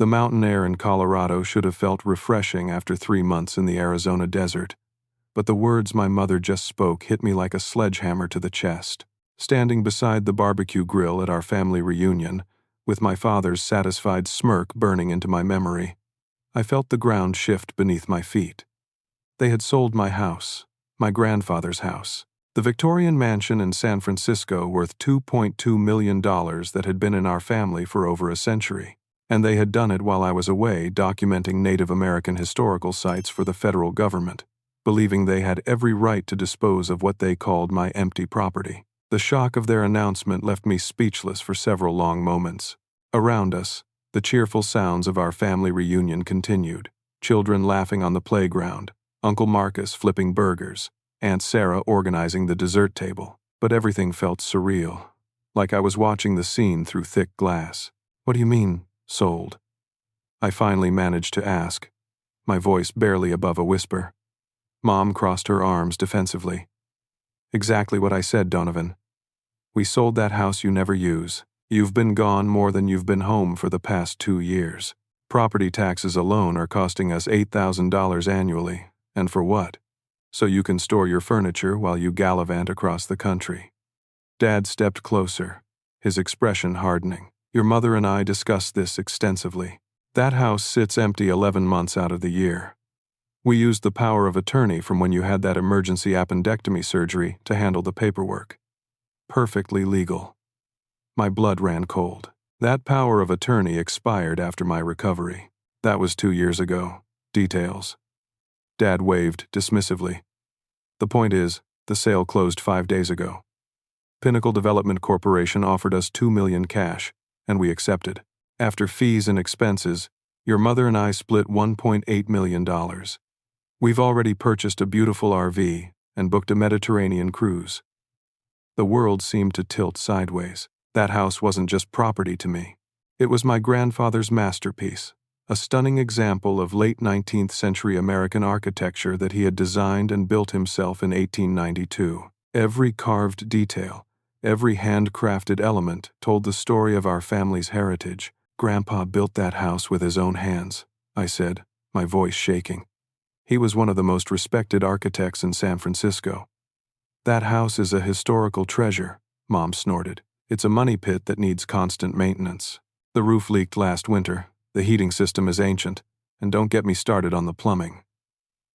The mountain air in Colorado should have felt refreshing after 3 months in the Arizona desert, but the words my mother just spoke hit me like a sledgehammer to the chest. Standing beside the barbecue grill at our family reunion, with my father's satisfied smirk burning into my memory, I felt the ground shift beneath my feet. They had sold my house, my grandfather's house, the Victorian mansion in San Francisco worth $2.2 million that had been in our family for over a century. And they had done it while I was away documenting Native American historical sites for the federal government, believing they had every right to dispose of what they called my empty property. The shock of their announcement left me speechless for several long moments. Around us, the cheerful sounds of our family reunion continued, children laughing on the playground, Uncle Marcus flipping burgers, Aunt Sarah organizing the dessert table. But everything felt surreal, like I was watching the scene through thick glass. "What do you mean, sold?" I finally managed to ask, my voice barely above a whisper. Mom crossed her arms defensively. "Exactly what I said, Donovan. We sold that house you never use. You've been gone more than you've been home for the past 2 years. Property taxes alone are costing us $8,000 annually. And for what? So you can store your furniture while you gallivant across the country." Dad stepped closer, his expression hardening. "Your mother and I discussed this extensively. That house sits empty 11 months out of the year. We used the power of attorney from when you had that emergency appendectomy surgery to handle the paperwork. Perfectly legal." My blood ran cold. That power of attorney expired after my recovery. That was 2 years ago. Details. Dad waved dismissively. "The point is, the sale closed 5 days ago. Pinnacle Development Corporation offered us $2 million cash, and we accepted. After fees and expenses, your mother and I split $1.8 million. We've already purchased a beautiful RV and booked a Mediterranean cruise." The world seemed to tilt sideways. That house wasn't just property to me. It was my grandfather's masterpiece, a stunning example of late 19th century American architecture that he had designed and built himself in 1892. Every carved detail, every handcrafted element told the story of our family's heritage. "Grandpa built that house with his own hands," I said, my voice shaking. "He was one of the most respected architects in San Francisco." "That house is a historical treasure," Mom snorted. "It's a money pit that needs constant maintenance. The roof leaked last winter, the heating system is ancient, and don't get me started on the plumbing.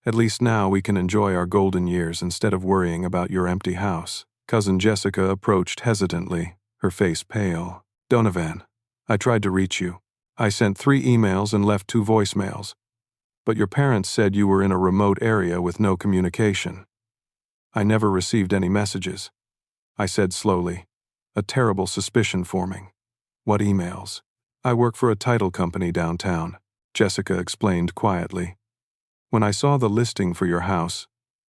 At least now we can enjoy our golden years instead of worrying about your empty house." Cousin Jessica approached hesitantly, her face pale. "Donovan, I tried to reach you. I sent 3 emails and left 2 voicemails. But your parents said you were in a remote area with no communication." "I never received any messages," I said slowly, a terrible suspicion forming. "What emails?" "I work for a title company downtown," Jessica explained quietly. "When I saw the listing for your house,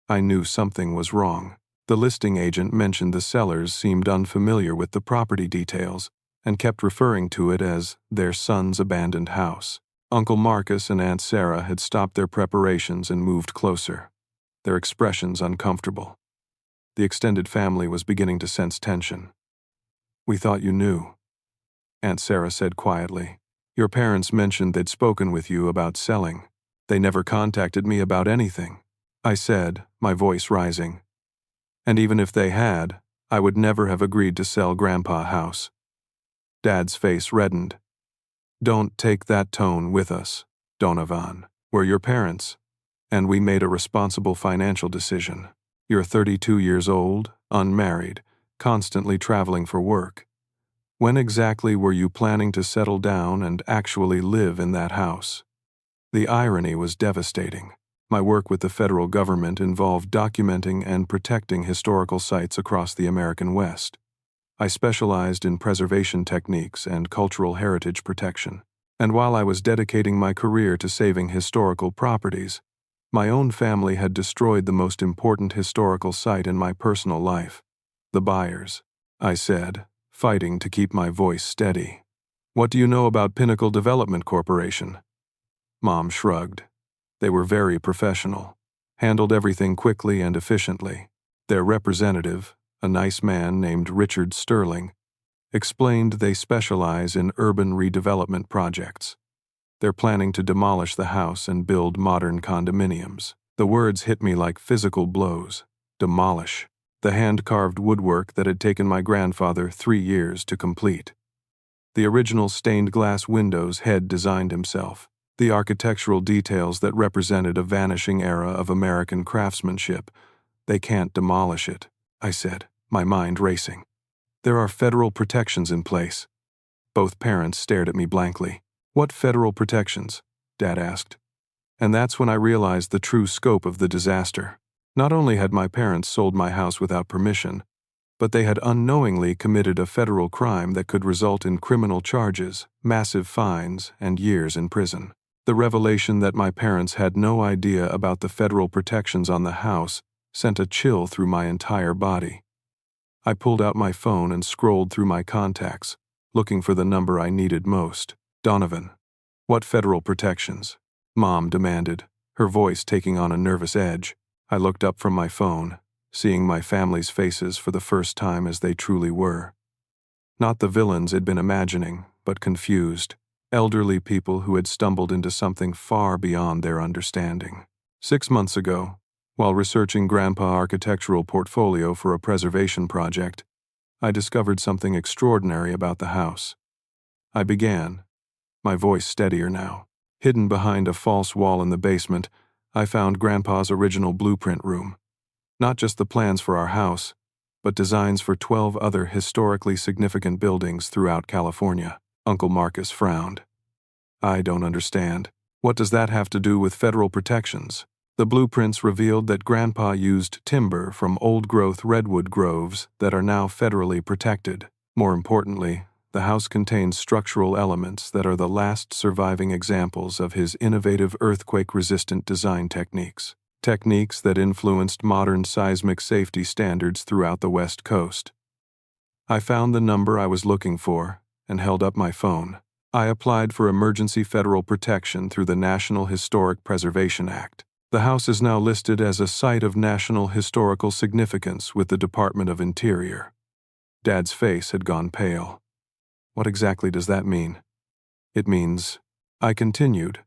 I knew something was wrong. The listing agent mentioned the sellers seemed unfamiliar with the property details and kept referring to it as their son's abandoned house. Uncle Marcus and Aunt Sarah had stopped their preparations and moved closer, their expressions uncomfortable. The extended family was beginning to sense tension. "We thought you knew," Aunt Sarah said quietly. "Your parents mentioned they'd spoken with you about selling. They never contacted me about anything," I said, my voice rising. "And even if they had, I would never have agreed to sell Grandpa House." Dad's face reddened. "Don't take that tone with us, Donovan. We're your parents, and we made a responsible financial decision. You're 32 years old, unmarried, constantly traveling for work. When exactly were you planning to settle down and actually live in that house?" The irony was devastating. My work with the federal government involved documenting and protecting historical sites across the American West. I specialized in preservation techniques and cultural heritage protection. And while I was dedicating my career to saving historical properties, my own family had destroyed the most important historical site in my personal life. "The buyers," I said, fighting to keep my voice steady. "What do you know about Pinnacle Development Corporation?" Mom shrugged. They were very professional, handled everything quickly and efficiently. Their representative, a nice man named Richard Sterling, explained they specialize in urban redevelopment projects. They're planning to demolish the house and build modern condominiums. The words hit me like physical blows. Demolish. The hand-carved woodwork that had taken my grandfather 3 years to complete. The original stained glass windows Head designed himself. The architectural details that represented a vanishing era of American craftsmanship. They can't demolish it, I said, my mind racing. There are federal protections in place. Both parents stared at me blankly. What federal protections? Dad asked. And that's when I realized the true scope of the disaster. Not only had my parents sold my house without permission, but they had unknowingly committed a federal crime that could result in criminal charges, massive fines, and years in prison. The revelation that my parents had no idea about the federal protections on the house sent a chill through my entire body. I pulled out my phone and scrolled through my contacts, looking for the number I needed most. Donovan. What federal protections? Mom demanded, her voice taking on a nervous edge. I looked up from my phone, seeing my family's faces for the first time as they truly were. Not the villains I'd been imagining, but confused, elderly people who had stumbled into something far beyond their understanding. 6 months ago, while researching Grandpa's architectural portfolio for a preservation project, I discovered something extraordinary about the house. I began, my voice steadier now. Hidden behind a false wall in the basement, I found Grandpa's original blueprint room. Not just the plans for our house, but designs for 12 other historically significant buildings throughout California. Uncle Marcus frowned. I don't understand. What does that have to do with federal protections? The blueprints revealed that Grandpa used timber from old-growth redwood groves that are now federally protected. More importantly, the house contains structural elements that are the last surviving examples of his innovative earthquake-resistant design techniques. Techniques that influenced modern seismic safety standards throughout the West Coast. I found the number I was looking for and held up my phone. I applied for emergency federal protection through the National Historic Preservation Act. The house is now listed as a Site of National Historical Significance with the Department of Interior. Dad's face had gone pale. What exactly does that mean? It means, I continued,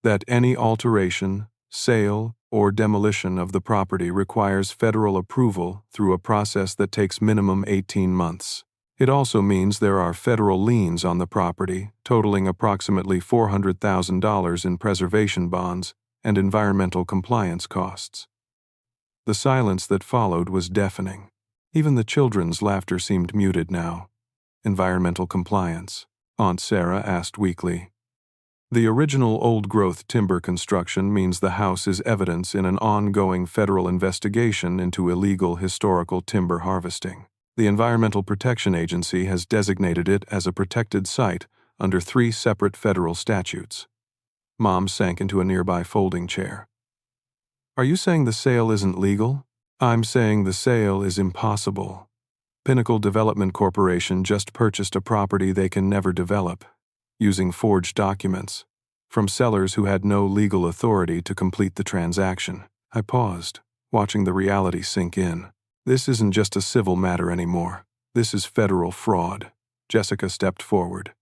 that any alteration, sale, or demolition of the property requires federal approval through a process that takes minimum 18 months. It also means there are federal liens on the property, totaling approximately $400,000 in preservation bonds and environmental compliance costs. The silence that followed was deafening. Even the children's laughter seemed muted now. Environmental compliance, Aunt Sarah asked weakly. The original old-growth timber construction means the house is evidence in an ongoing federal investigation into illegal historical timber harvesting. The Environmental Protection Agency has designated it as a protected site under 3 separate federal statutes. Mom sank into a nearby folding chair. Are you saying the sale isn't legal? I'm saying the sale is impossible. Pinnacle Development Corporation just purchased a property they can never develop, using forged documents, from sellers who had no legal authority to complete the transaction. I paused, watching the reality sink in. This isn't just a civil matter anymore. This is federal fraud. Jessica stepped forward.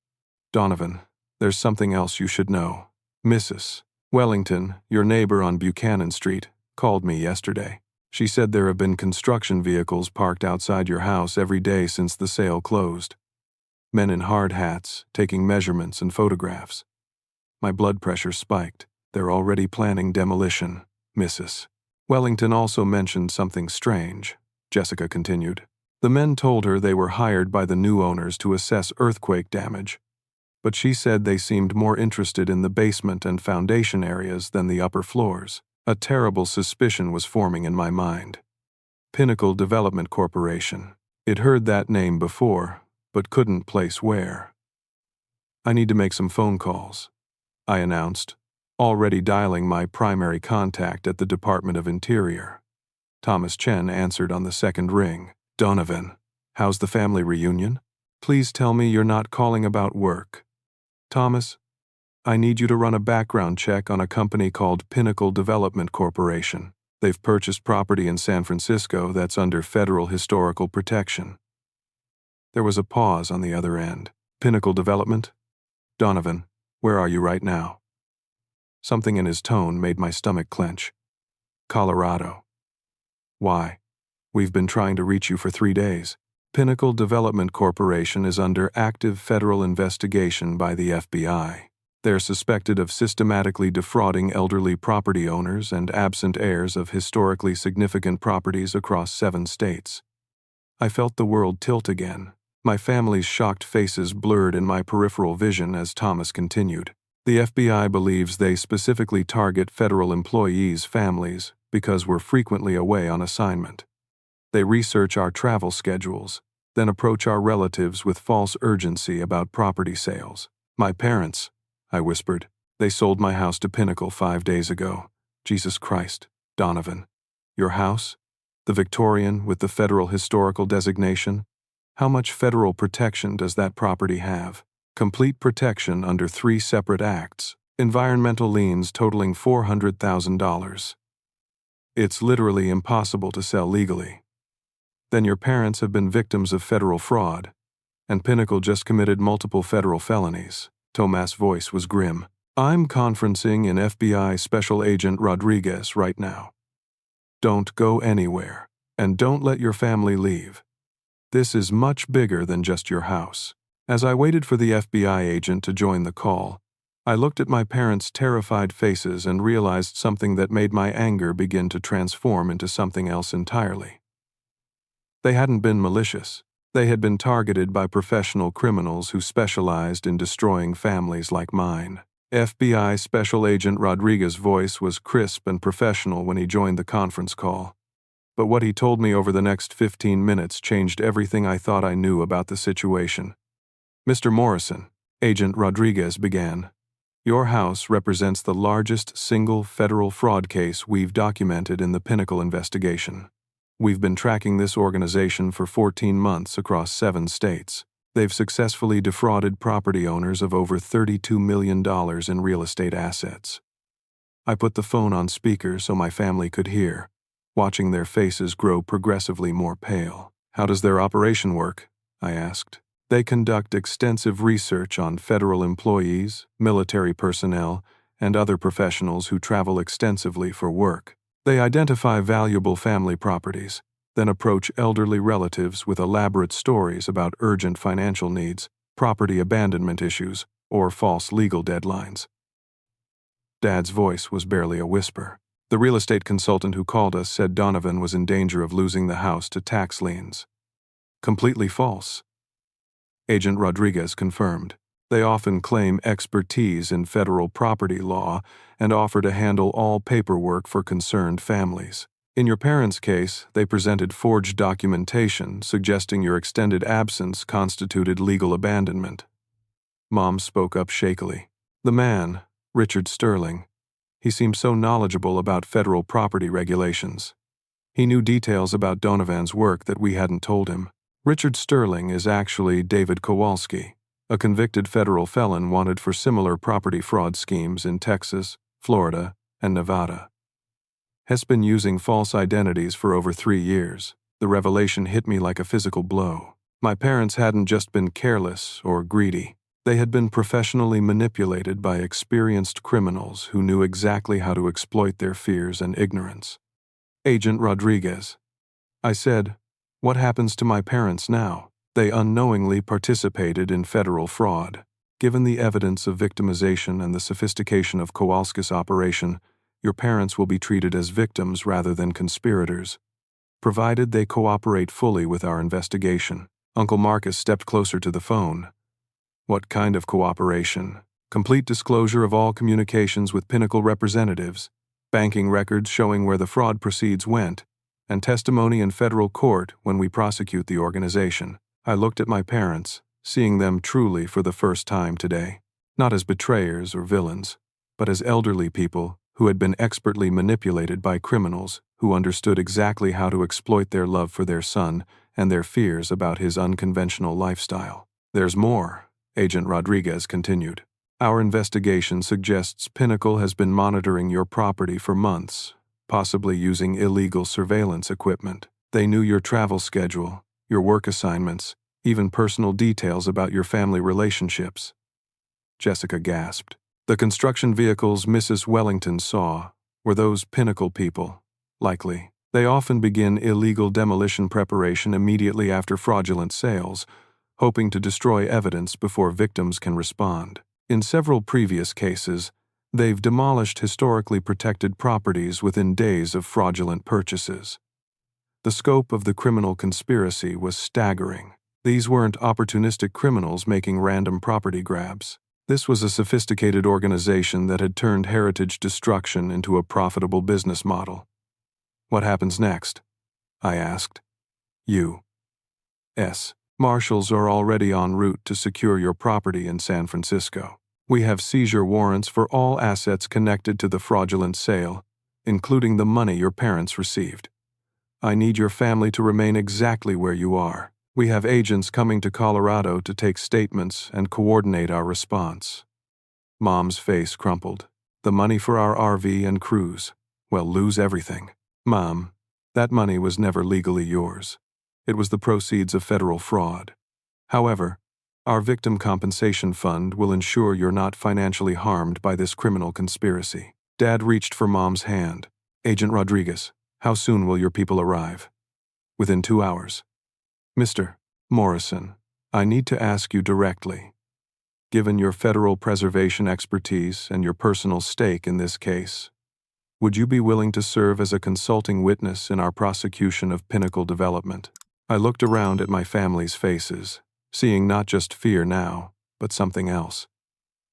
Donovan, there's something else you should know. Mrs. Wellington, your neighbor on Buchanan Street, called me yesterday. She said there have been construction vehicles parked outside your house every day since the sale closed. Men in hard hats, taking measurements and photographs. My blood pressure spiked. They're already planning demolition, Mrs. Wellington also mentioned something strange, Jessica continued. The men told her they were hired by the new owners to assess earthquake damage, but she said they seemed more interested in the basement and foundation areas than the upper floors. A terrible suspicion was forming in my mind. Pinnacle Development Corporation. It heard that name before, but couldn't place where. I need to make some phone calls, I announced, already dialing my primary contact at the Department of Interior. Thomas Chen answered on the second ring. Donovan, how's the family reunion? Please tell me you're not calling about work. Thomas, I need you to run a background check on a company called Pinnacle Development Corporation. They've purchased property in San Francisco that's under federal historical protection. There was a pause on the other end. Pinnacle Development? Donovan, Where are you right now? Something in his tone made my stomach clench. Colorado. Why? We've been trying to reach you for 3 days. Pinnacle Development Corporation is under active federal investigation by the FBI. They're suspected of systematically defrauding elderly property owners and absent heirs of historically significant properties across 7 states. I felt the world tilt again. My family's shocked faces blurred in my peripheral vision as Thomas continued. The FBI believes they specifically target federal employees' families because we're frequently away on assignment. They research our travel schedules, then approach our relatives with false urgency about property sales. My parents, I whispered. They sold my house to Pinnacle 5 days ago. Jesus Christ, Donovan. Your house? The Victorian with the federal historical designation? How much federal protection does that property have? Complete protection under 3 separate acts. Environmental liens totaling $400,000. It's literally impossible to sell legally. Then your parents have been victims of federal fraud, and Pinnacle just committed multiple federal felonies. Tomas' voice was grim. I'm conferencing in FBI Special Agent Rodriguez right now. Don't go anywhere, and don't let your family leave. This is much bigger than just your house. As I waited for the FBI agent to join the call, I looked at my parents' terrified faces and realized something that made my anger begin to transform into something else entirely. They hadn't been malicious. They had been targeted by professional criminals who specialized in destroying families like mine. FBI Special Agent Rodriguez's voice was crisp and professional when he joined the conference call. But what he told me over the next 15 minutes changed everything I thought I knew about the situation. Mr. Morrison, Agent Rodriguez began, your house represents the largest single federal fraud case we've documented in the Pinnacle investigation. We've been tracking this organization for 14 months across 7 states. They've successfully defrauded property owners of over $32 million in real estate assets. I put the phone on speaker so my family could hear, watching their faces grow progressively more pale. How does their operation work? I asked. They conduct extensive research on federal employees, military personnel, and other professionals who travel extensively for work. They identify valuable family properties, then approach elderly relatives with elaborate stories about urgent financial needs, property abandonment issues, or false legal deadlines. Dad's voice was barely a whisper. The real estate consultant who called us said Donovan was in danger of losing the house to tax liens. Completely false. Agent Rodriguez confirmed. They often claim expertise in federal property law and offer to handle all paperwork for concerned families. In your parents' case, they presented forged documentation suggesting your extended absence constituted legal abandonment. Mom spoke up shakily. The man, Richard Sterling, he seemed so knowledgeable about federal property regulations. He knew details about Donovan's work that we hadn't told him. Richard Sterling is actually David Kowalski, a convicted federal felon wanted for similar property fraud schemes in Texas, Florida, and Nevada. Has been using false identities for over 3 years. The revelation hit me like a physical blow. My parents hadn't just been careless or greedy. They had been professionally manipulated by experienced criminals who knew exactly how to exploit their fears and ignorance. Agent Rodriguez. I said, what happens to my parents now? They unknowingly participated in federal fraud. Given the evidence of victimization and the sophistication of Kowalski's operation, your parents will be treated as victims rather than conspirators, provided they cooperate fully with our investigation. Uncle Marcus stepped closer to the phone. What kind of cooperation? Complete disclosure of all communications with Pinnacle representatives, banking records showing where the fraud proceeds went, and testimony in federal court when we prosecute the organization. I looked at my parents, seeing them truly for the first time today, not as betrayers or villains, but as elderly people who had been expertly manipulated by criminals who understood exactly how to exploit their love for their son and their fears about his unconventional lifestyle. There's more, Agent Rodriguez continued. Our investigation suggests Pinnacle has been monitoring your property for months, possibly using illegal surveillance equipment. They knew your travel schedule, your work assignments, even personal details about your family relationships. Jessica gasped. The construction vehicles Mrs. Wellington saw were those Pinnacle people. Likely. They often begin illegal demolition preparation immediately after fraudulent sales, hoping to destroy evidence before victims can respond. In several previous cases, they've demolished historically protected properties within days of fraudulent purchases. The scope of the criminal conspiracy was staggering. These weren't opportunistic criminals making random property grabs. This was a sophisticated organization that had turned heritage destruction into a profitable business model. What happens next? I asked. U.S. Marshals are already en route to secure your property in San Francisco. We have seizure warrants for all assets connected to the fraudulent sale, including the money your parents received. I need your family to remain exactly where you are. We have agents coming to Colorado to take statements and coordinate our response. Mom's face crumpled. The money for our RV and cruise. Well, lose everything. Mom, that money was never legally yours. It was the proceeds of federal fraud. However, our victim compensation fund will ensure you're not financially harmed by this criminal conspiracy. Dad reached for Mom's hand. Agent Rodriguez, how soon will your people arrive? Within 2 hours. Mr. Morrison, I need to ask you directly. Given your federal preservation expertise and your personal stake in this case, would you be willing to serve as a consulting witness in our prosecution of Pinnacle Development? I looked around at my family's faces, seeing not just fear now, but something else.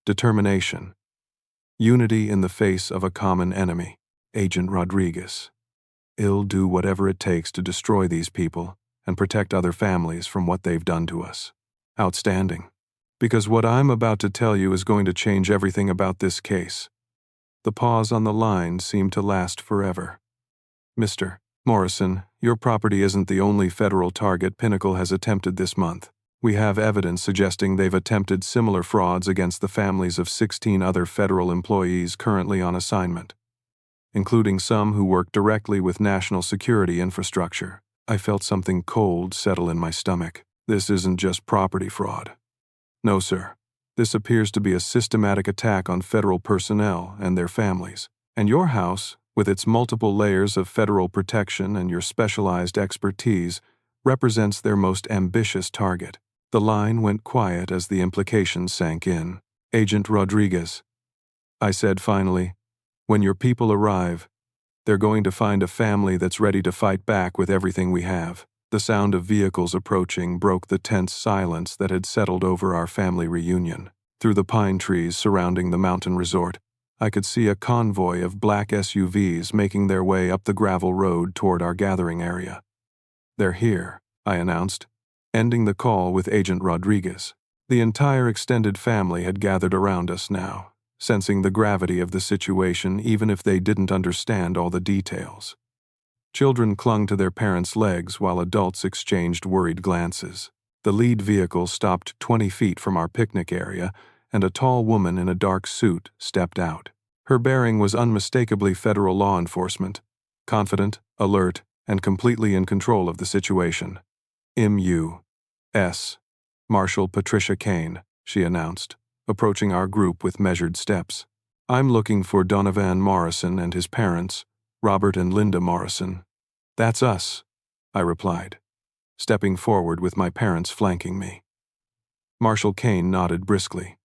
Determination. Unity in the face of a common enemy. Agent Rodriguez. I'll do whatever it takes to destroy these people and protect other families from what they've done to us. Outstanding. Because what I'm about to tell you is going to change everything about this case. The pause on the line seemed to last forever. Mr. Morrison, your property isn't the only federal target Pinnacle has attempted this month. We have evidence suggesting they've attempted similar frauds against the families of 16 other federal employees currently on assignment, including some who work directly with national security infrastructure. I felt something cold settle in my stomach. This isn't just property fraud. No, sir. This appears to be a systematic attack on federal personnel and their families. And your house, with its multiple layers of federal protection and your specialized expertise, represents their most ambitious target. The line went quiet as the implications sank in. Agent Rodriguez, I said finally, when your people arrive, they're going to find a family that's ready to fight back with everything we have. The sound of vehicles approaching broke the tense silence that had settled over our family reunion. Through the pine trees surrounding the mountain resort, I could see a convoy of black SUVs making their way up the gravel road toward our gathering area. They're here, I announced, ending the call with Agent Rodriguez. The entire extended family had gathered around us now, sensing the gravity of the situation even if they didn't understand all the details. Children clung to their parents' legs while adults exchanged worried glances. The lead vehicle stopped 20 feet from our picnic area, and a tall woman in a dark suit stepped out. Her bearing was unmistakably federal law enforcement, confident, alert, and completely in control of the situation. M.U.S. Marshal Patricia Kane, she announced, approaching our group with measured steps. I'm looking for Donovan Morrison and his parents, Robert and Linda Morrison. That's us, I replied, stepping forward with my parents flanking me. Marshal Kane nodded briskly.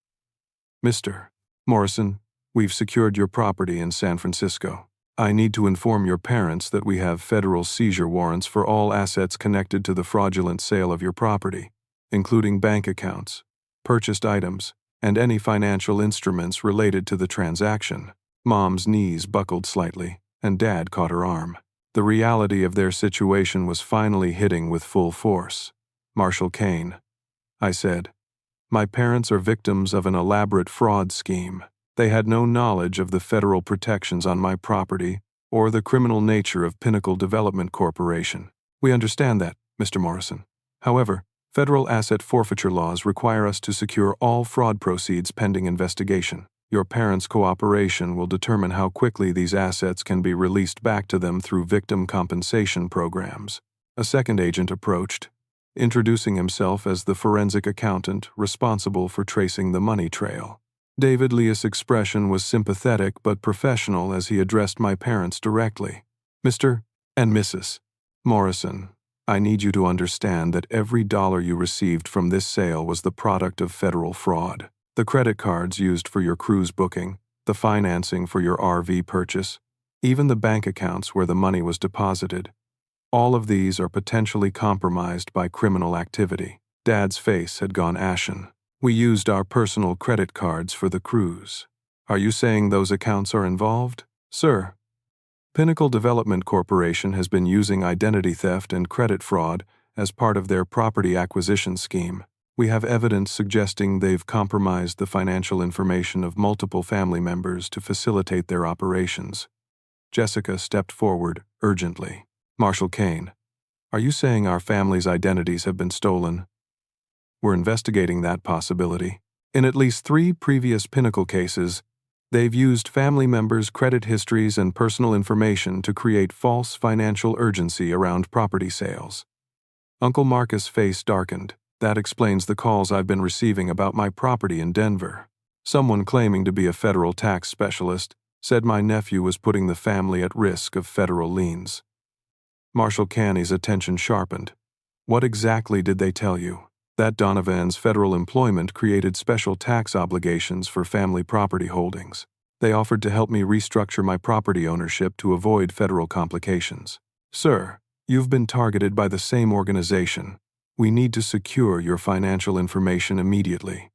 Mr. Morrison, we've secured your property in San Francisco. I need to inform your parents that we have federal seizure warrants for all assets connected to the fraudulent sale of your property, including bank accounts, purchased items, and any financial instruments related to the transaction. Mom's knees buckled slightly, and Dad caught her arm. The reality of their situation was finally hitting with full force. Marshal Kane, I said, my parents are victims of an elaborate fraud scheme. They had no knowledge of the federal protections on my property or the criminal nature of Pinnacle Development Corporation. We understand that, Mr. Morrison. However, federal asset forfeiture laws require us to secure all fraud proceeds pending investigation. Your parents' cooperation will determine how quickly these assets can be released back to them through victim compensation programs. A second agent approached, introducing himself as the forensic accountant responsible for tracing the money trail. David Leas' expression was sympathetic but professional as he addressed my parents directly. Mr. and Mrs. Morrison, I need you to understand that every dollar you received from this sale was the product of federal fraud. The credit cards used for your cruise booking, the financing for your RV purchase, even the bank accounts where the money was deposited. All of these are potentially compromised by criminal activity. Dad's face had gone ashen. We used our personal credit cards for the cruise. Are you saying those accounts are involved? Sir, Pinnacle Development Corporation has been using identity theft and credit fraud as part of their property acquisition scheme. We have evidence suggesting they've compromised the financial information of multiple family members to facilitate their operations. Jessica stepped forward urgently. Marshal Kane, are you saying our family's identities have been stolen? We're investigating that possibility. In at least 3 previous Pinnacle cases, they've used family members' credit histories and personal information to create false financial urgency around property sales. Uncle Marcus' face darkened. That explains the calls I've been receiving about my property in Denver. Someone claiming to be a federal tax specialist said my nephew was putting the family at risk of federal liens. Marshal Canny's attention sharpened. What exactly did they tell you? That Donovan's federal employment created special tax obligations for family property holdings. They offered to help me restructure my property ownership to avoid federal complications. Sir, you've been targeted by the same organization. We need to secure your financial information immediately.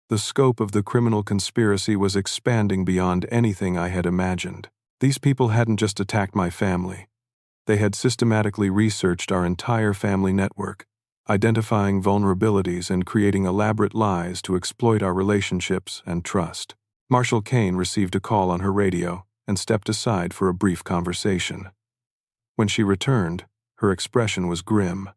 The scope of the criminal conspiracy was expanding beyond anything I had imagined. These people hadn't just attacked my family. They had systematically researched our entire family network, identifying vulnerabilities and creating elaborate lies to exploit our relationships and trust. Marshal Kane received a call on her radio and stepped aside for a brief conversation. When she returned, her expression was grim.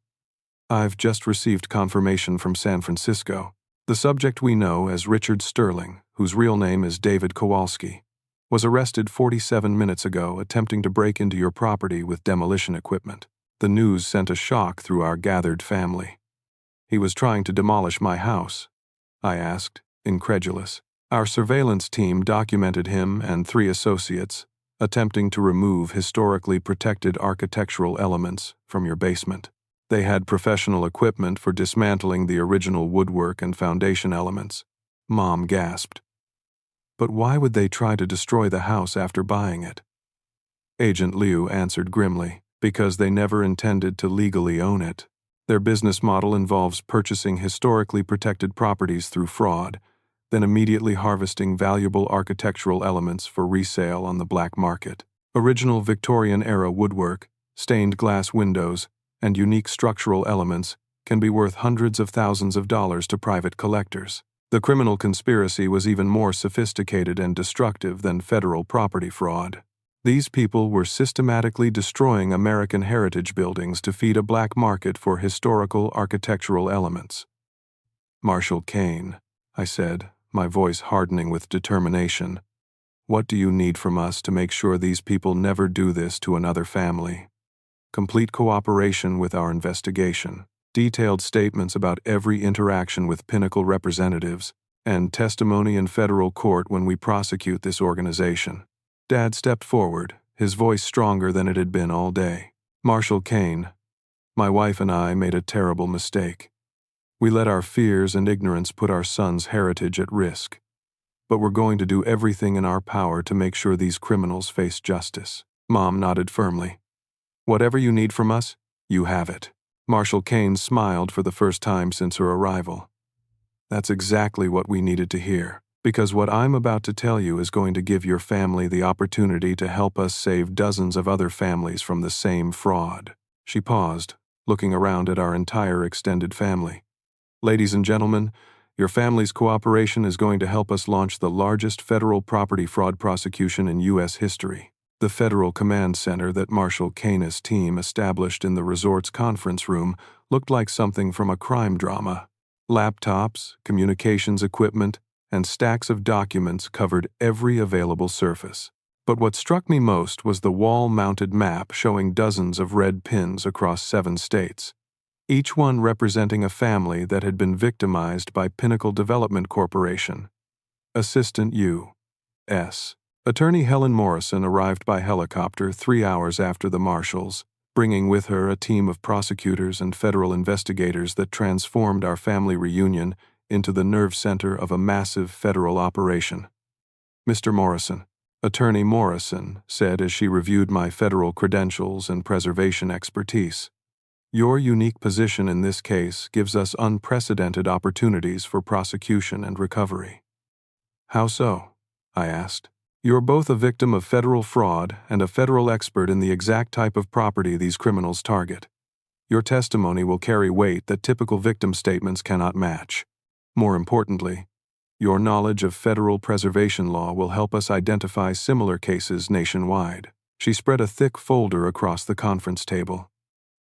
I've just received confirmation from San Francisco. The subject we know as Richard Sterling, whose real name is David Kowalski, was arrested 47 minutes ago attempting to break into your property with demolition equipment. The news sent a shock through our gathered family. He was trying to demolish my house, I asked, incredulous. Our surveillance team documented him and 3 associates attempting to remove historically protected architectural elements from your basement. They had professional equipment for dismantling the original woodwork and foundation elements. Mom gasped. But why would they try to destroy the house after buying it? Agent Liu answered grimly. Because they never intended to legally own it. Their business model involves purchasing historically protected properties through fraud, then immediately harvesting valuable architectural elements for resale on the black market. Original Victorian-era woodwork, stained glass windows, and unique structural elements can be worth hundreds of thousands of dollars to private collectors. The criminal conspiracy was even more sophisticated and destructive than federal property fraud. These people were systematically destroying American heritage buildings to feed a black market for historical architectural elements. Marshal Kane, I said, my voice hardening with determination. What do you need from us to make sure these people never do this to another family? Complete cooperation with our investigation, detailed statements about every interaction with Pinnacle representatives, and testimony in federal court when we prosecute this organization. Dad stepped forward, his voice stronger than it had been all day. Marshal Kane, my wife and I made a terrible mistake. We let our fears and ignorance put our son's heritage at risk. But we're going to do everything in our power to make sure these criminals face justice. Mom nodded firmly. Whatever you need from us, you have it. Marshal Kane smiled for the first time since her arrival. That's exactly what we needed to hear. Because what I'm about to tell you is going to give your family the opportunity to help us save dozens of other families from the same fraud. She paused, looking around at our entire extended family. Ladies and gentlemen, your family's cooperation is going to help us launch the largest federal property fraud prosecution in U.S. history. The Federal Command Center that Marshal Kane's team established in the resort's conference room looked like something from a crime drama. Laptops, communications equipment, and stacks of documents covered every available surface. But what struck me most was the wall-mounted map showing dozens of red pins across 7 states, each one representing a family that had been victimized by Pinnacle Development Corporation. Assistant U.S. Attorney Helen Morrison arrived by helicopter 3 hours after the Marshals, bringing with her a team of prosecutors and federal investigators that transformed our family reunion into the nerve center of a massive federal operation. Mr. Morrison, Attorney Morrison said as she reviewed my federal credentials and preservation expertise, your unique position in this case gives us unprecedented opportunities for prosecution and recovery. How so? I asked. You're both a victim of federal fraud and a federal expert in the exact type of property these criminals target. Your testimony will carry weight that typical victim statements cannot match. More importantly, your knowledge of federal preservation law will help us identify similar cases nationwide. She spread a thick folder across the conference table,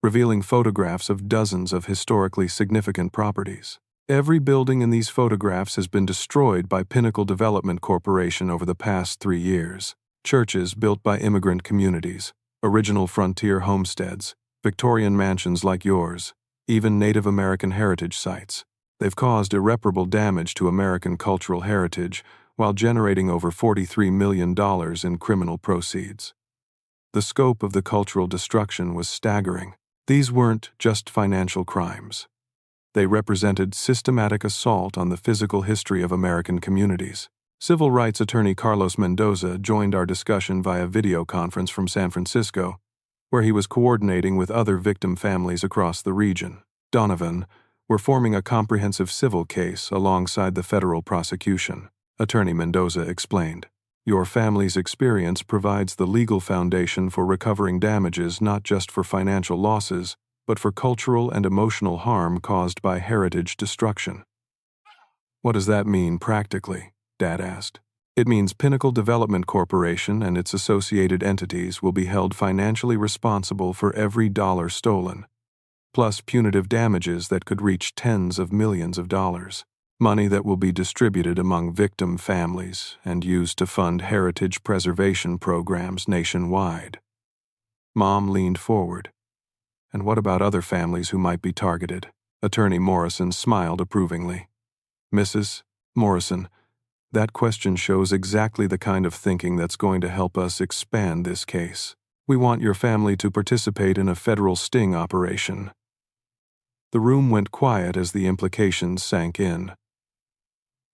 revealing photographs of dozens of historically significant properties. Every building in these photographs has been destroyed by Pinnacle Development Corporation over the past 3 years. Churches built by immigrant communities, original frontier homesteads, Victorian mansions like yours, even Native American heritage sites. They've caused irreparable damage to American cultural heritage while generating over $43 million in criminal proceeds. The scope of the cultural destruction was staggering. These weren't just financial crimes. They represented systematic assault on the physical history of American communities. Civil rights attorney Carlos Mendoza joined our discussion via video conference from San Francisco, where he was coordinating with other victim families across the region. Donovan, we're forming a comprehensive civil case alongside the federal prosecution, Attorney Mendoza explained. Your family's experience provides the legal foundation for recovering damages not just for financial losses, but for cultural and emotional harm caused by heritage destruction. What does that mean practically? Dad asked. It means Pinnacle Development Corporation and its associated entities will be held financially responsible for every dollar stolen, plus punitive damages that could reach tens of millions of dollars. Money that will be distributed among victim families and used to fund heritage preservation programs nationwide. Mom leaned forward. And what about other families who might be targeted? Attorney Morrison smiled approvingly. Mrs. Morrison, that question shows exactly the kind of thinking that's going to help us expand this case. We want your family to participate in a federal sting operation. The room went quiet as the implications sank in.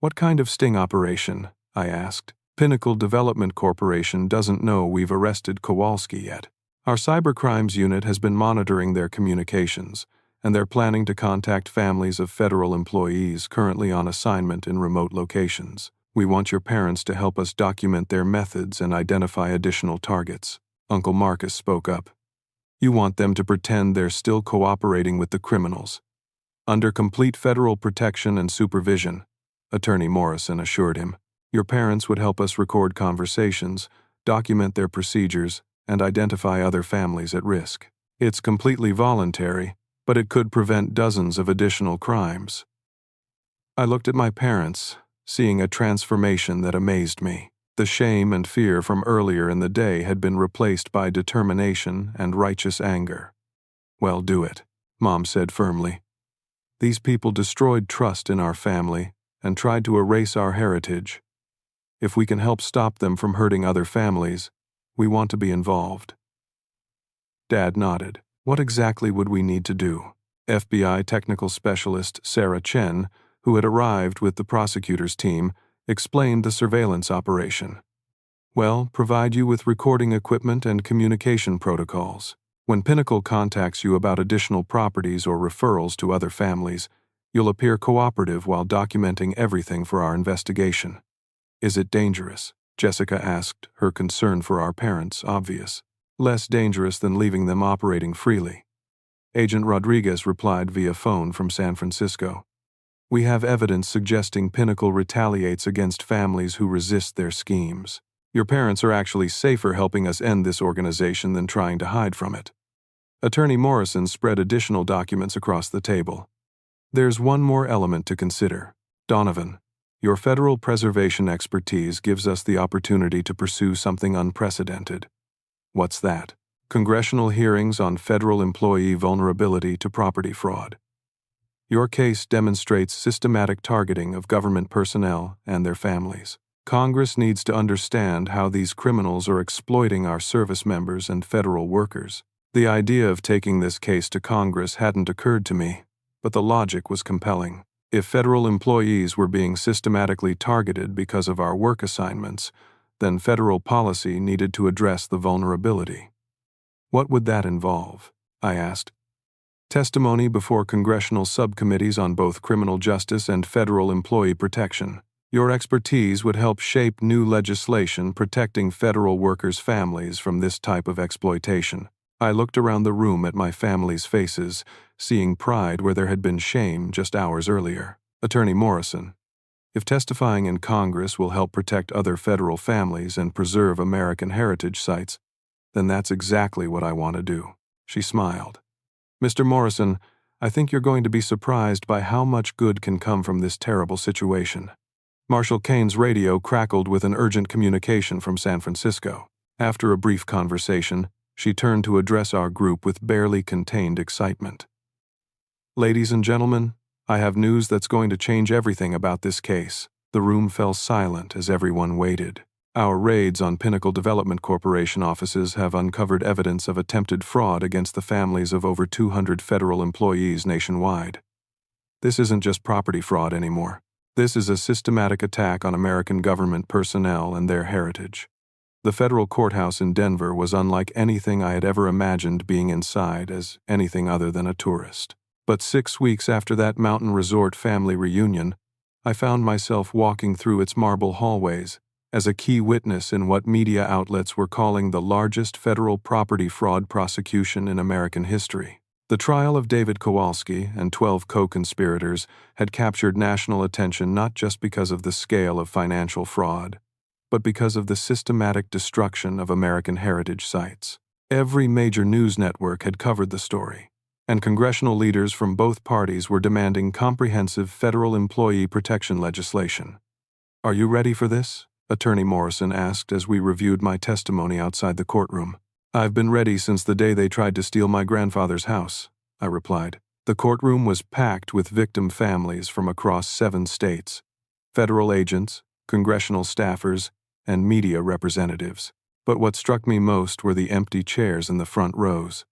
What kind of sting operation? I asked. Pinnacle Development Corporation doesn't know we've arrested Kowalski yet. Our cybercrimes unit has been monitoring their communications, and they're planning to contact families of federal employees currently on assignment in remote locations. We want your parents to help us document their methods and identify additional targets. Uncle Marcus spoke up. You want them to pretend they're still cooperating with the criminals. Under complete federal protection and supervision, Attorney Morrison assured him. Your parents would help us record conversations, document their procedures, and identify other families at risk. It's completely voluntary, but it could prevent dozens of additional crimes. I looked at my parents, seeing a transformation that amazed me. The shame and fear from earlier in the day had been replaced by determination and righteous anger. Well, do it, Mom said firmly. These people destroyed trust in our family and tried to erase our heritage. If we can help stop them from hurting other families, we want to be involved. Dad nodded. What exactly would we need to do? FBI technical specialist Sarah Chen, who had arrived with the prosecutor's team, explained the surveillance operation. Well, provide you with recording equipment and communication protocols. When Pinnacle contacts you about additional properties or referrals to other families, you'll appear cooperative while documenting everything for our investigation. Is it dangerous? Jessica asked, her concern for our parents obvious. Less dangerous than leaving them operating freely. Agent Rodriguez replied via phone from San Francisco. We have evidence suggesting Pinnacle retaliates against families who resist their schemes. Your parents are actually safer helping us end this organization than trying to hide from it. Attorney Morrison spread additional documents across the table. There's one more element to consider. Donovan, your federal preservation expertise gives us the opportunity to pursue something unprecedented. What's that? Congressional hearings on federal employee vulnerability to property fraud. Your case demonstrates systematic targeting of government personnel and their families. Congress needs to understand how these criminals are exploiting our service members and federal workers. The idea of taking this case to Congress hadn't occurred to me, but the logic was compelling. If federal employees were being systematically targeted because of our work assignments, then federal policy needed to address the vulnerability. What would that involve? I asked. Testimony before congressional subcommittees on both criminal justice and federal employee protection. Your expertise would help shape new legislation protecting federal workers' families from this type of exploitation. I looked around the room at my family's faces, seeing pride where there had been shame just hours earlier. Attorney Morrison, if testifying in Congress will help protect other federal families and preserve American heritage sites, then that's exactly what I want to do. She smiled. Mr. Morrison, I think you're going to be surprised by how much good can come from this terrible situation. Marshal Kane's radio crackled with an urgent communication from San Francisco. After a brief conversation, she turned to address our group with barely contained excitement. Ladies and gentlemen, I have news that's going to change everything about this case. The room fell silent as everyone waited. Our raids on Pinnacle Development Corporation offices have uncovered evidence of attempted fraud against the families of over 200 federal employees nationwide. This isn't just property fraud anymore. This is a systematic attack on American government personnel and their heritage. The federal courthouse in Denver was unlike anything I had ever imagined being inside as anything other than a tourist. But 6 weeks after that mountain resort family reunion, I found myself walking through its marble hallways as a key witness in what media outlets were calling the largest federal property fraud prosecution in American history. The trial of David Kowalski and 12 co-conspirators had captured national attention not just because of the scale of financial fraud, but because of the systematic destruction of American heritage sites. Every major news network had covered the story, and congressional leaders from both parties were demanding comprehensive federal employee protection legislation. Are you ready for this? Attorney Morrison asked as we reviewed my testimony outside the courtroom. I've been ready since the day they tried to steal my grandfather's house, I replied. The courtroom was packed with victim families from across 7 states, federal agents, congressional staffers, and media representatives. But what struck me most were the empty chairs in the front rows,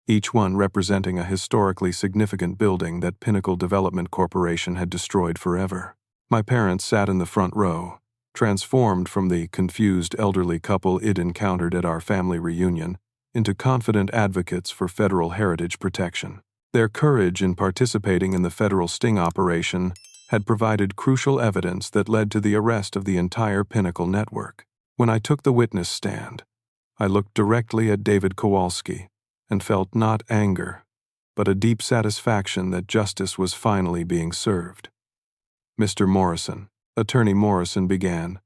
each one representing a historically significant building that Pinnacle Development Corporation had destroyed forever. My parents sat in the front row, transformed from the confused elderly couple I'd encountered at our family reunion into confident advocates for federal heritage protection. Their courage in participating in the federal sting operation had provided crucial evidence that led to the arrest of the entire Pinnacle network. When I took the witness stand, I looked directly at David Kowalski and felt not anger, but a deep satisfaction that justice was finally being served. Mr. Morrison, Attorney Morrison began,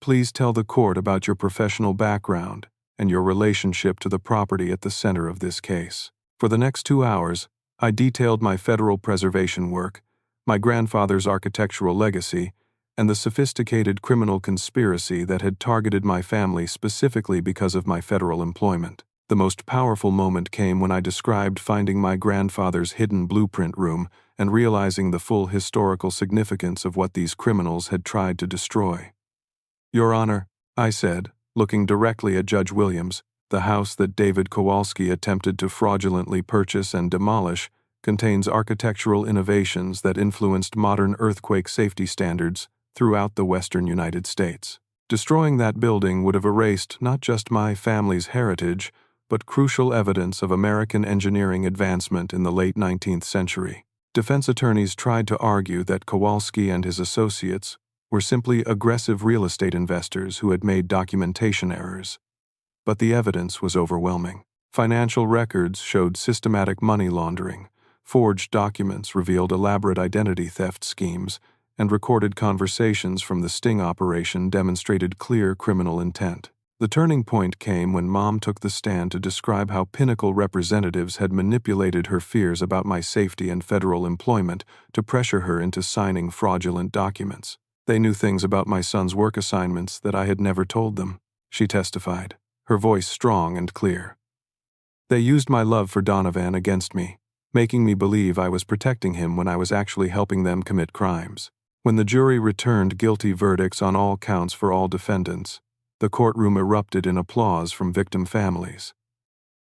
please tell the court about your professional background and your relationship to the property at the center of this case. For the next 2 hours, I detailed my federal preservation work, my grandfather's architectural legacy, and the sophisticated criminal conspiracy that had targeted my family specifically because of my federal employment. The most powerful moment came when I described finding my grandfather's hidden blueprint room and realizing the full historical significance of what these criminals had tried to destroy. Your Honor, I said, looking directly at Judge Williams, the house that David Kowalski attempted to fraudulently purchase and demolish contains architectural innovations that influenced modern earthquake safety standards throughout the western United States. Destroying that building would have erased not just my family's heritage, but crucial evidence of American engineering advancement in the late 19th century. Defense attorneys tried to argue that Kowalski and his associates were simply aggressive real estate investors who had made documentation errors. But the evidence was overwhelming. Financial records showed systematic money laundering, forged documents revealed elaborate identity theft schemes, and recorded conversations from the sting operation demonstrated clear criminal intent. The turning point came when Mom took the stand to describe how Pinnacle representatives had manipulated her fears about my safety and federal employment to pressure her into signing fraudulent documents. They knew things about my son's work assignments that I had never told them, she testified, her voice strong and clear. They used my love for Donovan against me, making me believe I was protecting him when I was actually helping them commit crimes. When the jury returned guilty verdicts on all counts for all defendants, the courtroom erupted in applause from victim families.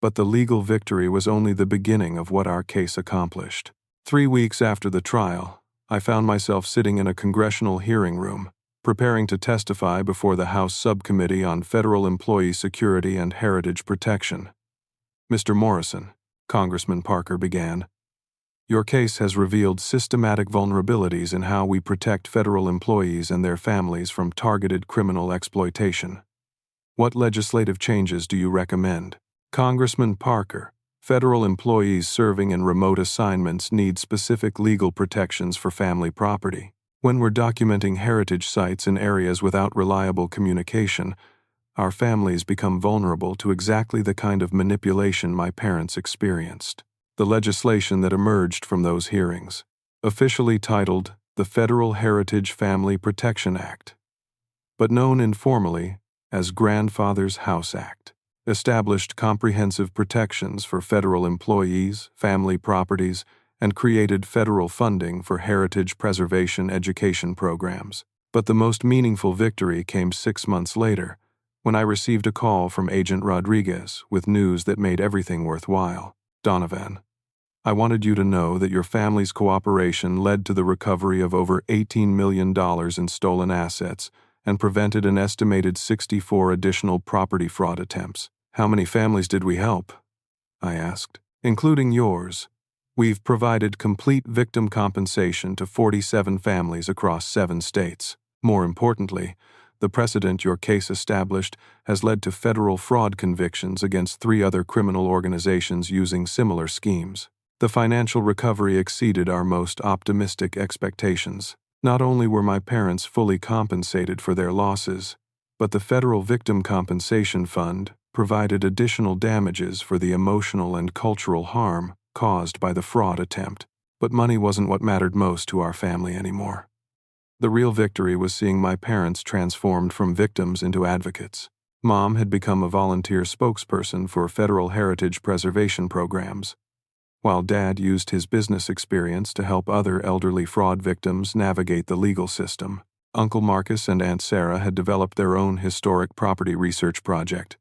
But the legal victory was only the beginning of what our case accomplished. 3 weeks after the trial, I found myself sitting in a congressional hearing room, preparing to testify before the House Subcommittee on Federal Employee Security and Heritage Protection. "Mr. Morrison," Congressman Parker began, "your case has revealed systematic vulnerabilities in how we protect federal employees and their families from targeted criminal exploitation. What legislative changes do you recommend?" Congressman Parker, federal employees serving in remote assignments need specific legal protections for family property. When we're documenting heritage sites in areas without reliable communication, our families become vulnerable to exactly the kind of manipulation my parents experienced. The legislation that emerged from those hearings, officially titled the Federal Heritage Family Protection Act, but known informally as Grandfather's House Act, established comprehensive protections for federal employees, family properties, and created federal funding for heritage preservation education programs. But the most meaningful victory came 6 months later, when I received a call from Agent Rodriguez with news that made everything worthwhile. "Donovan, I wanted you to know that your family's cooperation led to the recovery of over $18 million in stolen assets and prevented an estimated 64 additional property fraud attempts." "How many families did we help?" I asked. "Including yours. We've provided complete victim compensation to 47 families across 7 states. More importantly, the precedent your case established has led to federal fraud convictions against 3 other criminal organizations using similar schemes. The financial recovery exceeded our most optimistic expectations. Not only were my parents fully compensated for their losses, but the Federal Victim Compensation Fund provided additional damages for the emotional and cultural harm caused by the fraud attempt. But money wasn't what mattered most to our family anymore. The real victory was seeing my parents transformed from victims into advocates. Mom had become a volunteer spokesperson for federal heritage preservation programs, while Dad used his business experience to help other elderly fraud victims navigate the legal system. Uncle Marcus and Aunt Sarah had developed their own historic property research project,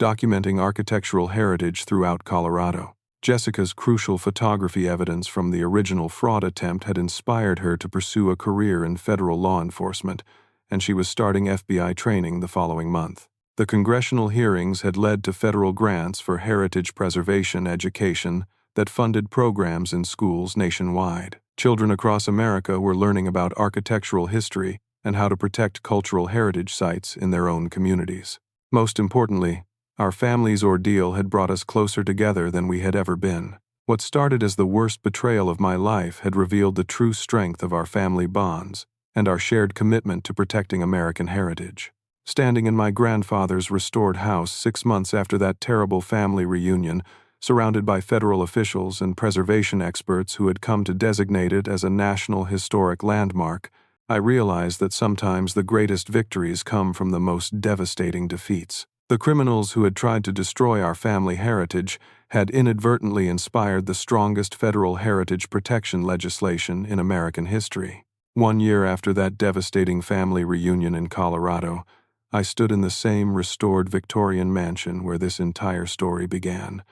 documenting architectural heritage throughout Colorado. Jessica's crucial photography evidence from the original fraud attempt had inspired her to pursue a career in federal law enforcement, and she was starting FBI training the following month. The congressional hearings had led to federal grants for heritage preservation education that funded programs in schools nationwide. Children across America were learning about architectural history and how to protect cultural heritage sites in their own communities. Most importantly, our family's ordeal had brought us closer together than we had ever been. What started as the worst betrayal of my life had revealed the true strength of our family bonds and our shared commitment to protecting American heritage. Standing in my grandfather's restored house 6 months after that terrible family reunion, surrounded by federal officials and preservation experts who had come to designate it as a National Historic Landmark, I realized that sometimes the greatest victories come from the most devastating defeats. The criminals who had tried to destroy our family heritage had inadvertently inspired the strongest federal heritage protection legislation in American history. 1 year after that devastating family reunion in Colorado, I stood in the same restored Victorian mansion where this entire story began.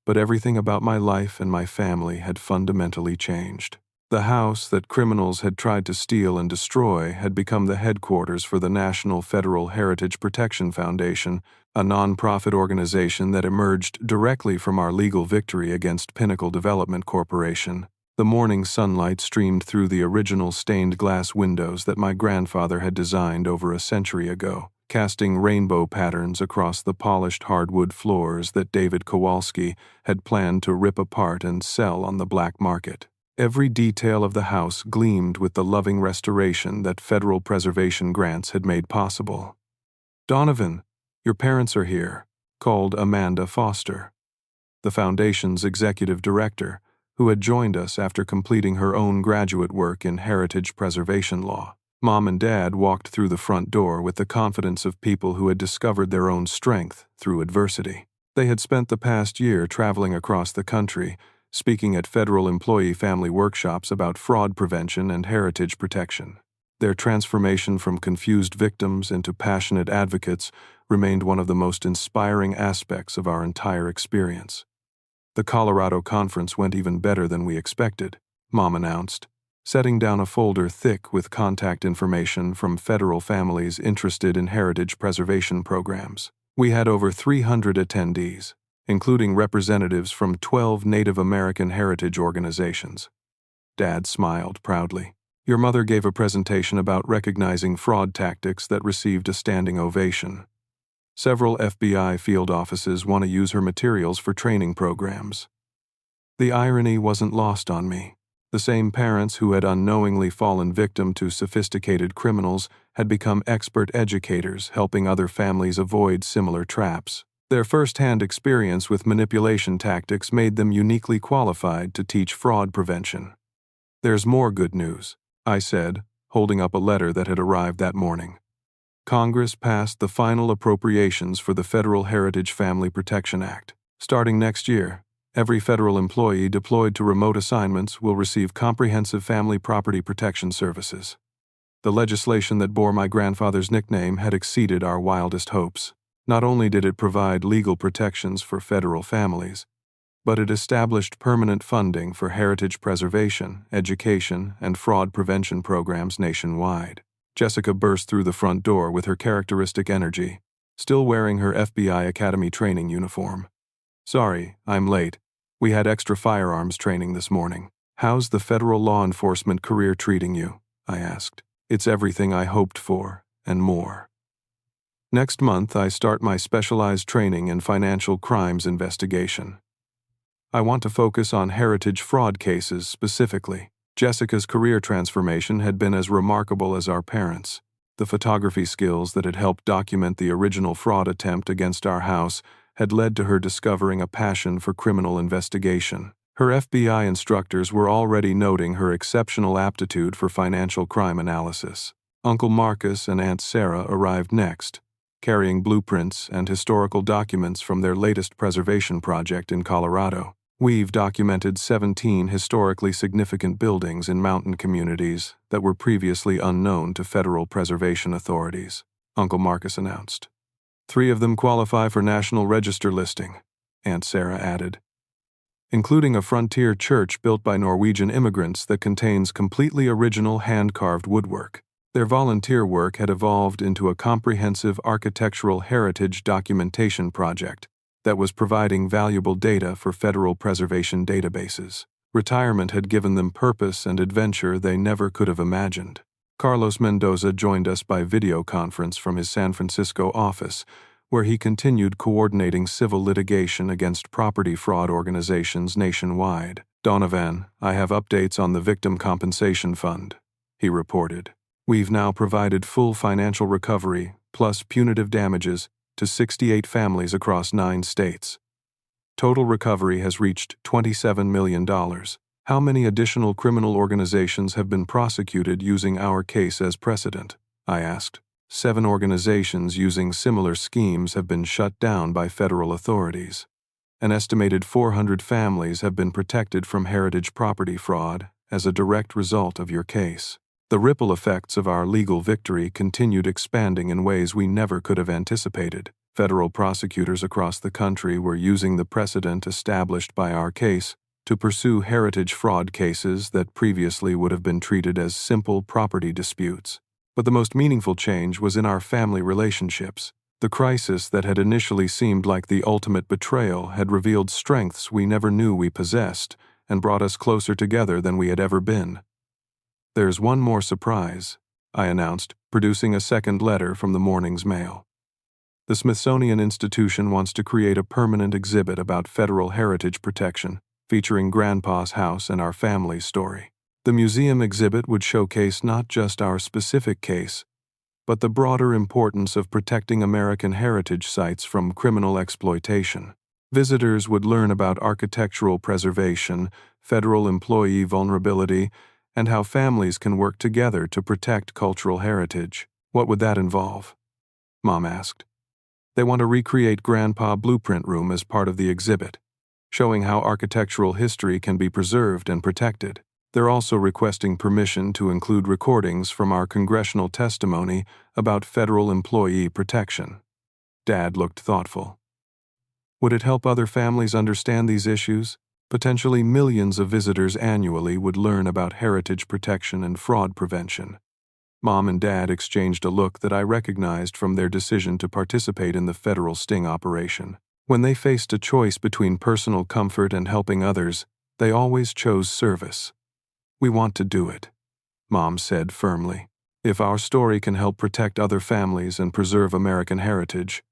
But everything about my life and my family had fundamentally changed. The house that criminals had tried to steal and destroy had become the headquarters for the National Federal Heritage Protection Foundation, a nonprofit organization that emerged directly from our legal victory against Pinnacle Development Corporation. The morning sunlight streamed through the original stained glass windows that my grandfather had designed over a century ago, casting rainbow patterns across the polished hardwood floors that David Kowalski had planned to rip apart and sell on the black market. Every detail of the house gleamed with the loving restoration that federal preservation grants had made possible. "Donovan, your parents are here," called Amanda Foster, the foundation's executive director, who had joined us after completing her own graduate work in heritage preservation law. Mom and Dad walked through the front door with the confidence of people who had discovered their own strength through adversity. They had spent the past year traveling across the country, speaking at federal employee family workshops about fraud prevention and heritage protection. Their transformation from confused victims into passionate advocates remained one of the most inspiring aspects of our entire experience. The Colorado conference went even better than we expected, Mom announced, setting down a folder thick with contact information from federal families interested in heritage preservation programs. We had over 300 attendees, including representatives from 12 Native American heritage organizations. Dad smiled proudly. Your mother gave a presentation about recognizing fraud tactics that received a standing ovation. Several FBI field offices want to use her materials for training programs. The irony wasn't lost on me. The same parents who had unknowingly fallen victim to sophisticated criminals had become expert educators, helping other families avoid similar traps. Their first-hand experience with manipulation tactics made them uniquely qualified to teach fraud prevention. There's more good news, I said, holding up a letter that had arrived that morning. Congress passed the final appropriations for the Federal Heritage Family Protection Act. Starting next year, every federal employee deployed to remote assignments will receive comprehensive family property protection services. The legislation that bore my grandfather's nickname had exceeded our wildest hopes. Not only did it provide legal protections for federal families, but it established permanent funding for heritage preservation, education, and fraud prevention programs nationwide. Jessica burst through the front door with her characteristic energy, still wearing her FBI Academy training uniform. Sorry, I'm late. We had extra firearms training this morning. How's the federal law enforcement career treating you? I asked. It's everything I hoped for, and more. Next month, I start my specialized training in financial crimes investigation. I want to focus on heritage fraud cases specifically. Jessica's career transformation had been as remarkable as our parents'. The photography skills that had helped document the original fraud attempt against our house had led to her discovering a passion for criminal investigation. Her FBI instructors were already noting her exceptional aptitude for financial crime analysis. Uncle Marcus and Aunt Sarah arrived next, carrying blueprints and historical documents from their latest preservation project in Colorado. We've documented 17 historically significant buildings in mountain communities that were previously unknown to federal preservation authorities, Uncle Marcus announced. 3 of them qualify for National Register listing, Aunt Sarah added, including a frontier church built by Norwegian immigrants that contains completely original hand-carved woodwork. Their volunteer work had evolved into a comprehensive architectural heritage documentation project that was providing valuable data for federal preservation databases. Retirement had given them purpose and adventure they never could have imagined. Carlos Mendoza joined us by video conference from his San Francisco office, where he continued coordinating civil litigation against property fraud organizations nationwide. Donovan, I have updates on the Victim Compensation Fund, he reported. We've now provided full financial recovery, plus punitive damages, to 68 families across 9 states. Total recovery has reached $27 million. How many additional criminal organizations have been prosecuted using our case as precedent? I asked. 7 organizations using similar schemes have been shut down by federal authorities. An estimated 400 families have been protected from heritage property fraud as a direct result of your case. The ripple effects of our legal victory continued expanding in ways we never could have anticipated. Federal prosecutors across the country were using the precedent established by our case to pursue heritage fraud cases that previously would have been treated as simple property disputes. But the most meaningful change was in our family relationships. The crisis that had initially seemed like the ultimate betrayal had revealed strengths we never knew we possessed and brought us closer together than we had ever been. There's one more surprise, I announced, producing a second letter from the morning's mail. The Smithsonian Institution wants to create a permanent exhibit about federal heritage protection, featuring Grandpa's house and our family's story. The museum exhibit would showcase not just our specific case, but the broader importance of protecting American heritage sites from criminal exploitation. Visitors would learn about architectural preservation, federal employee vulnerability, and how families can work together to protect cultural heritage. What would that involve? Mom asked. They want to recreate Grandpa Blueprint Room as part of the exhibit. showing how architectural history can be preserved and protected. They're also requesting permission to include recordings from our congressional testimony about federal employee protection. Dad looked thoughtful. Would it help other families understand these issues? Potentially millions of visitors annually would learn about heritage protection and fraud prevention. Mom and Dad exchanged a look that I recognized from their decision to participate in the federal sting operation. When they faced a choice between personal comfort and helping others, they always chose service. "We want to do it," Mom said firmly. "If our story can help protect other families and preserve American heritage,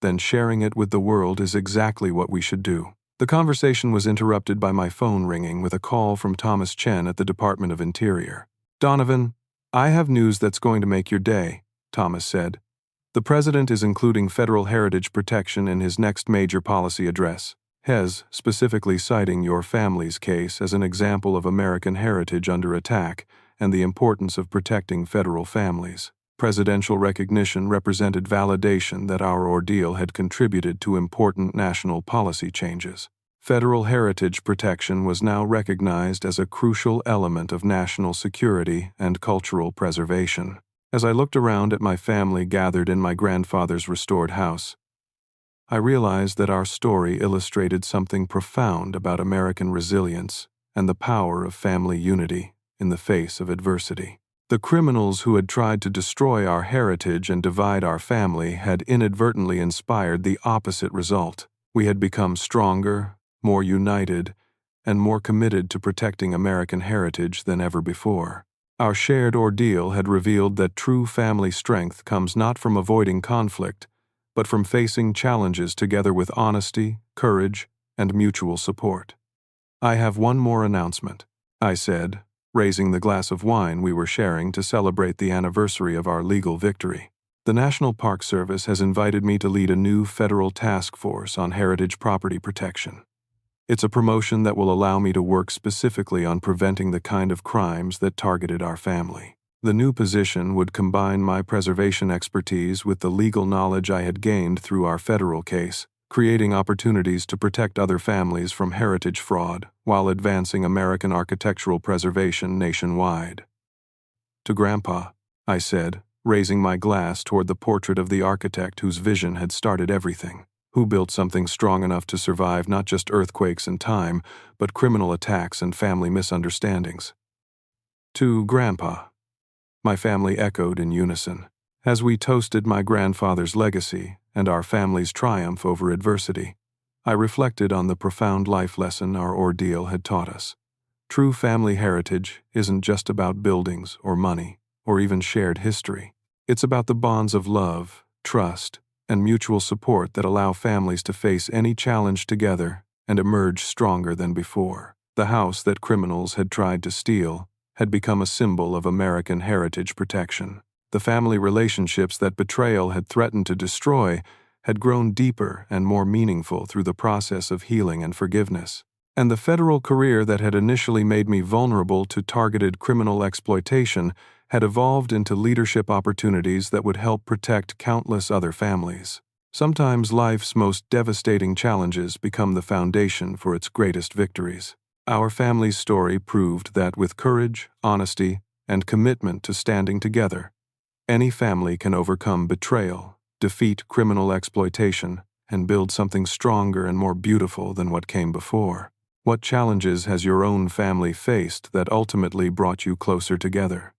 then sharing it with the world is exactly what we should do." The conversation was interrupted by my phone ringing with a call from Thomas Chen at the Department of Interior. "Donovan, I have news that's going to make your day," Thomas said. "The President is including federal heritage protection in his next major policy address. Hes, specifically citing your family's case as an example of American heritage under attack and the importance of protecting federal families. Presidential recognition represented validation that our ordeal had contributed to important national policy changes. Federal heritage protection was now recognized as a crucial element of national security and cultural preservation." As I looked around at my family gathered in my grandfather's restored house, I realized that our story illustrated something profound about American resilience and the power of family unity in the face of adversity. The criminals who had tried to destroy our heritage and divide our family had inadvertently inspired the opposite result. We had become stronger, more united, and more committed to protecting American heritage than ever before. Our shared ordeal had revealed that true family strength comes not from avoiding conflict, but from facing challenges together with honesty, courage, and mutual support. "I have one more announcement," I said, raising the glass of wine we were sharing to celebrate the anniversary of our legal victory. "The National Park Service has invited me to lead a new federal task force on heritage property protection. It's a promotion that will allow me to work specifically on preventing the kind of crimes that targeted our family. The new position would combine my preservation expertise with the legal knowledge I had gained through our federal case, creating opportunities to protect other families from heritage fraud while advancing American architectural preservation nationwide." "To Grandpa," I said, raising my glass toward the portrait of the architect whose vision had started everything, who built something strong enough to survive not just earthquakes and time, but criminal attacks and family misunderstandings. "To Grandpa," my family echoed in unison, as we toasted my grandfather's legacy and our family's triumph over adversity. I reflected on the profound life lesson our ordeal had taught us. True family heritage isn't just about buildings or money or even shared history. It's about the bonds of love, trust, and mutual support that allow families to face any challenge together and emerge stronger than before. The house that criminals had tried to steal had become a symbol of American heritage protection. The family relationships that betrayal had threatened to destroy had grown deeper and more meaningful through the process of healing and forgiveness. And the federal career that had initially made me vulnerable to targeted criminal exploitation had evolved into leadership opportunities that would help protect countless other families. Sometimes life's most devastating challenges become the foundation for its greatest victories. Our family's story proved that with courage, honesty, and commitment to standing together, any family can overcome betrayal, defeat criminal exploitation, and build something stronger and more beautiful than what came before. What challenges has your own family faced that ultimately brought you closer together?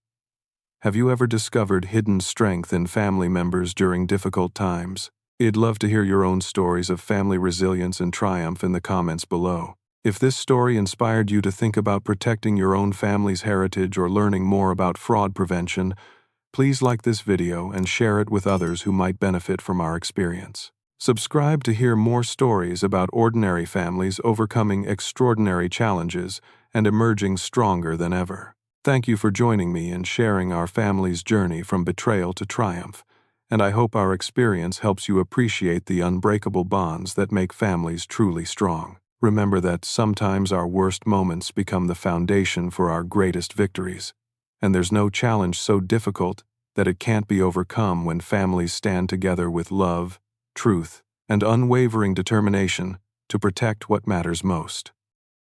Have you ever discovered hidden strength in family members during difficult times? I'd love to hear your own stories of family resilience and triumph in the comments below. If this story inspired you to think about protecting your own family's heritage or learning more about fraud prevention, please like this video and share it with others who might benefit from our experience. Subscribe to hear more stories about ordinary families overcoming extraordinary challenges and emerging stronger than ever. Thank you for joining me in sharing our family's journey from betrayal to triumph, and I hope our experience helps you appreciate the unbreakable bonds that make families truly strong. Remember that sometimes our worst moments become the foundation for our greatest victories, and there's no challenge so difficult that it can't be overcome when families stand together with love, truth, and unwavering determination to protect what matters most.